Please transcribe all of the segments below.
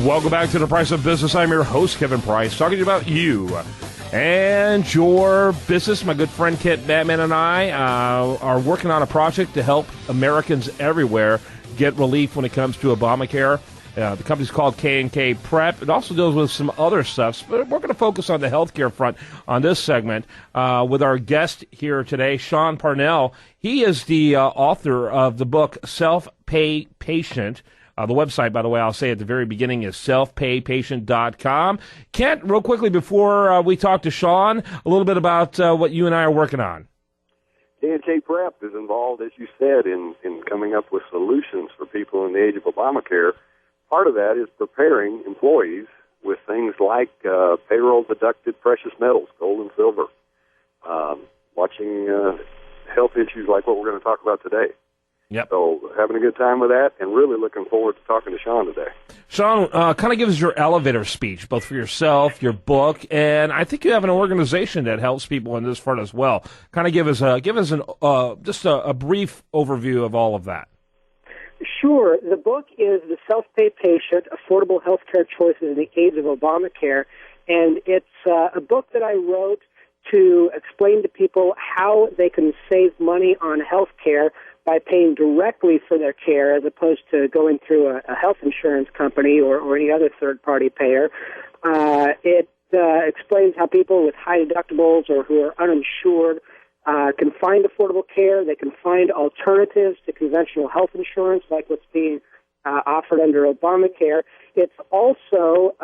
Welcome back to The Price of Business. I'm your host, Kevin Price, talking to you about you and your business. My good friend Kent Batman and I are working on a project to help Americans everywhere get relief when it comes to Obamacare. The company's called K&K Prep. It also deals with some other stuff, but we're going to focus on the healthcare front on this segment with our guest here today, Sean Parnell. He is the author of the book Self-Pay Patient. The website, by the way, I'll say at the very beginning is selfpaypatient.com. Kent, real quickly before we talk to Sean, a little bit about what you and I are working on. K&K Prep is involved, as you said, in coming up with solutions for people in the age of Obamacare. Part of that is preparing employees with things like payroll-deducted precious metals, gold and silver, watching health issues like what we're going to talk about today. Yep. So having a good time with that and really looking forward to talking to Sean today. Sean, kind of give us your elevator speech, both for yourself, your book, and I think you have an organization that helps people in this front as well. Kind of give us just a brief overview of all of that. Sure. The book is The Self-Pay Patient, Affordable Healthcare Choices in the Age of Obamacare, and it's a book that I wrote to explain to people how they can save money on health care by paying directly for their care as opposed to going through a health insurance company or any other third-party payer. It explains how people with high deductibles or who are uninsured can find affordable care. They can find alternatives to conventional health insurance like what's being offered under Obamacare. It's also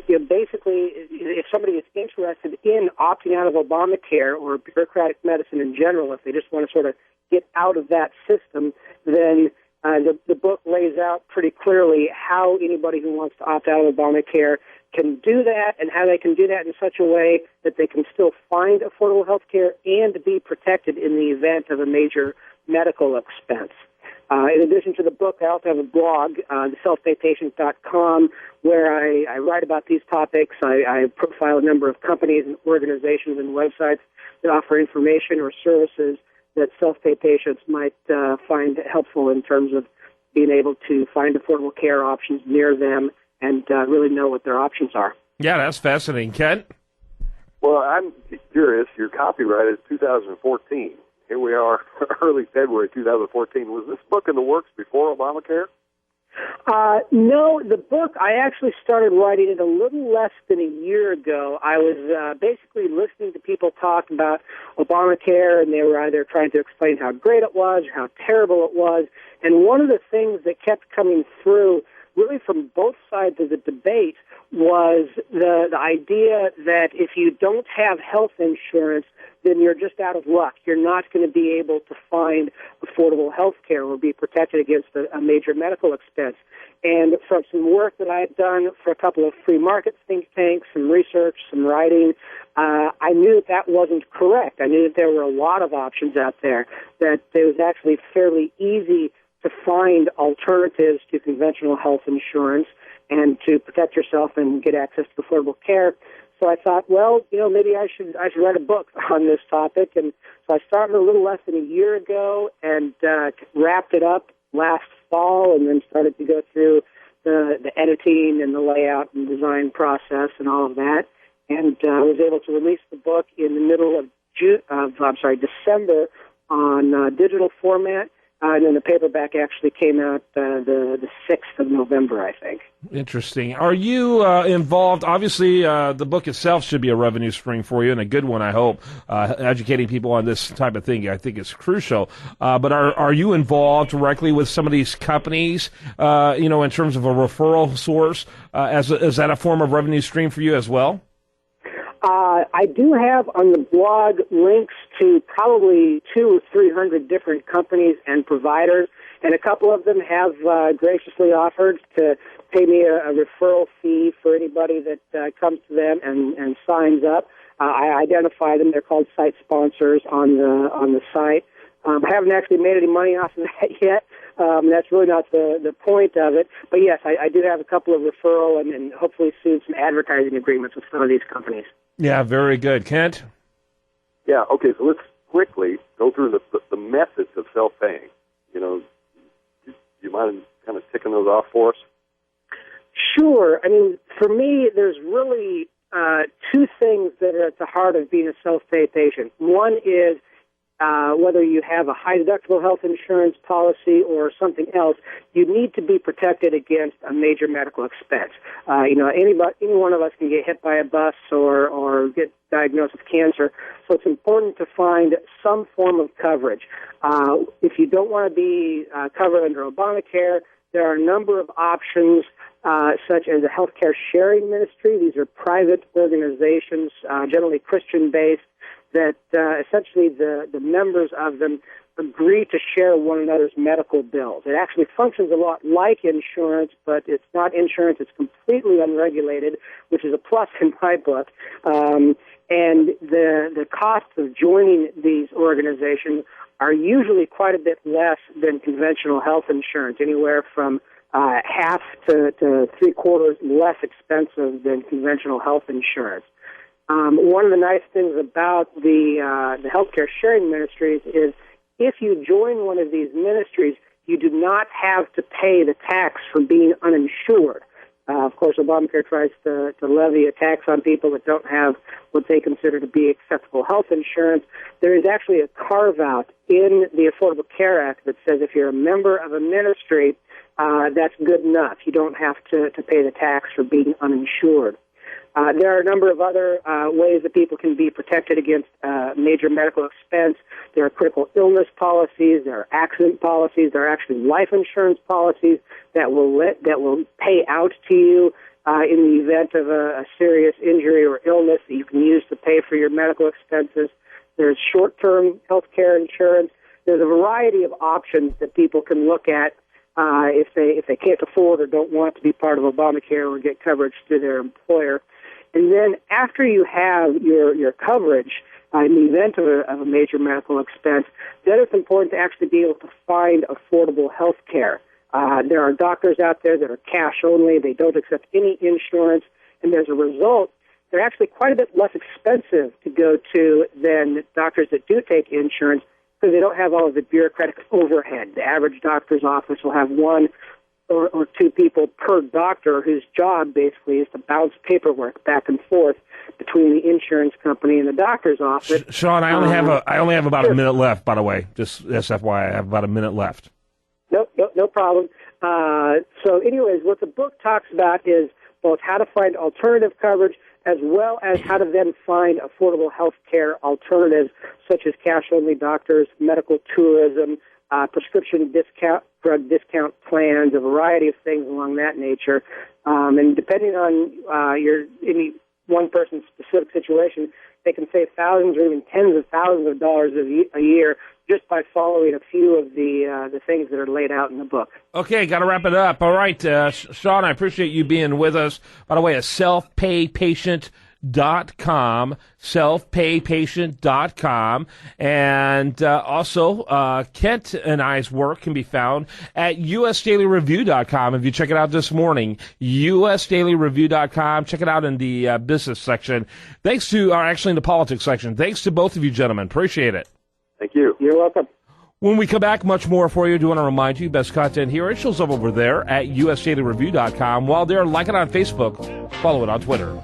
basically, if somebody is interested in opting out of Obamacare or bureaucratic medicine in general, if they just want to sort of get out of that system, then the book lays out pretty clearly how anybody who wants to opt out of Obamacare can do that and how they can do that in such a way that they can still find affordable health care and be protected in the event of a major medical expense. In addition to the book, I also have a blog, selfpaypatient.com, where I write about these topics. I profile a number of companies and organizations and websites that offer information or services that self-pay patients might find helpful in terms of being able to find affordable care options near them and really know what their options are. Yeah, that's fascinating. Kent? Well, I'm curious. Your copyright is 2014. Here we are, early February 2014. Was this book in the works before Obamacare? No, the book, I actually started writing it a little less than a year ago. I was basically listening to people talk about Obamacare, and they were either trying to explain how great it was or how terrible it was. And one of the things that kept coming through, really from both sides of the debate, was the idea that if you don't have health insurance, then you're just out of luck. You're not going to be able to find affordable health care or be protected against a major medical expense. And from some work that I had done for a couple of free market think tanks, some research, some writing, I knew that wasn't correct. I knew that there were a lot of options out there, that it was actually fairly easy to find alternatives to conventional health insurance and to protect yourself and get access to affordable care. So I thought, well, maybe I should write a book on this topic. And so I started a little less than a year ago and wrapped it up last fall, and then started to go through the editing and the layout and design process and all of that. And I was able to release the book in the middle of December on digital format. And then the paperback actually came out the 6th of November, I think. Interesting. Are you involved? Obviously, the book itself should be a revenue stream for you, and a good one, I hope. Educating people on this type of thing, I think, is crucial. But are you involved directly with some of these companies, in terms of a referral source? Is that a form of revenue stream for you as well? I do have on the blog links to probably 200 or 300 different companies and providers, and a couple of them have graciously offered to pay me a referral fee for anybody that comes to them and signs up. I identify them. They're called site sponsors on the site. I haven't actually made any money off of that yet. That's really not the point of it. But yes, I do have a couple of referral and hopefully soon some advertising agreements with some of these companies. Yeah, very good. Kent? Yeah, okay, so let's quickly go through the methods of self-paying. Do you mind kind of ticking those off for us? Sure. I mean, for me, there's really two things that are at the heart of being a self-pay patient. One is whether you have a high-deductible health insurance policy or something else, you need to be protected against a major medical expense. Any one of us can get hit by a bus or get diagnosed with cancer, so it's important to find some form of coverage. If you don't want to be covered under Obamacare, there are a number of options, such as the Healthcare Sharing Ministry. These are private organizations, generally Christian-based, that essentially the members of them agree to share one another's medical bills. It actually functions a lot like insurance, but it's not insurance. It's completely unregulated, which is a plus in my book. And the costs of joining these organizations are usually quite a bit less than conventional health insurance, anywhere from half to three-quarters less expensive than conventional health insurance. One of the nice things about the healthcare sharing ministries is if you join one of these ministries, you do not have to pay the tax for being uninsured. Of course, Obamacare tries to levy a tax on people that don't have what they consider to be acceptable health insurance. There is actually a carve-out in the Affordable Care Act that says if you're a member of a ministry, that's good enough. You don't have to pay the tax for being uninsured. There are a number of other ways that people can be protected against major medical expense. There are critical illness policies. There are accident policies. There are actually life insurance policies that will pay out to you in the event of a serious injury or illness that you can use to pay for your medical expenses. There's short-term health care insurance. There's a variety of options that people can look at if they can't afford or don't want to be part of Obamacare or get coverage through their employer. And then after you have your coverage in the event of a major medical expense, then it's important to actually be able to find affordable health care. There are doctors out there that are cash only. They don't accept any insurance. And as a result, they're actually quite a bit less expensive to go to than doctors that do take insurance because they don't have all of the bureaucratic overhead. The average doctor's office will have one or two people per doctor whose job basically is to bounce paperwork back and forth between the insurance company and the doctor's office. Sean, I only have about a minute left, by the way. Just SFYI, I have about a minute left. No problem. So anyways, what the book talks about is both how to find alternative coverage as well as how to then find affordable health care alternatives such as cash-only doctors, medical tourism, prescription drug discount plans, a variety of things along that nature. And depending on any one person's specific situation, they can save thousands or even tens of thousands of dollars a year just by following a few of the things that are laid out in the book. Okay, got to wrap it up. All right, Sean, I appreciate you being with us. By the way, a selfpaypatient.com, selfpaypatient.com, and also Kent and I's work can be found at usdailyreview.com. If you check it out this morning, usdailyreview.com, check it out in the business section. Actually in the politics section. Thanks to both of you gentlemen. Appreciate it. Thank you. You're welcome. When we come back, much more for you. I do want to remind you, best content here. It shows up over there at usdailyreview.com. While there, like it on Facebook, follow it on Twitter.